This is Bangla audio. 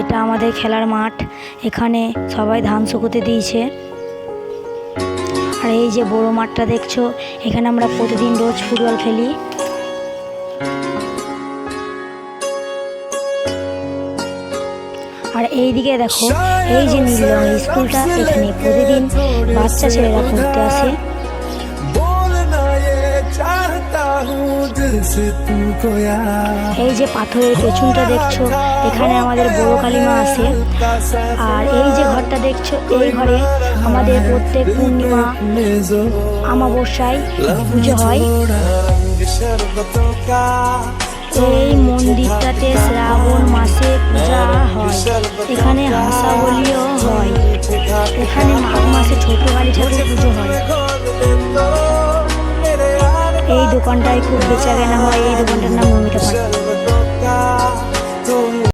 এটা আমাদের খেলার মাঠ। এখানে সবাই ধান শুকোতে দিয়েছে। আর এই যে বড় মাঠটা দেখছো, এখানে আমরা প্রতিদিন রোজ ফুটবল খেলি। আর এই দিকে দেখো, এই যে নীল রঙের স্কুলটা, এখানে প্রতিদিন বাচ্চা ছেলেরা পড়তে আসে। এই যে পাথরের পেছনটা দেখছো, এখানে আমাদের বড় কালিমা আছে। আর এই যে ঘরটা দেখছো, এই ঘরে আমাদের প্রত্যেক পূর্ণিমা অমাবস্যায় পুজো হয়। এই মন্দিরটাতে শ্রাবণ মাসে পূজা হয়। এখানে হাসা বলিও হয়। এখানে মাঘ মাসে ছোট কালী ঠাকুর পুজো হয়। এই দোকানটায় খুব বেচা কেনা হয়। এই দোকানটার নাম মমিতা পান।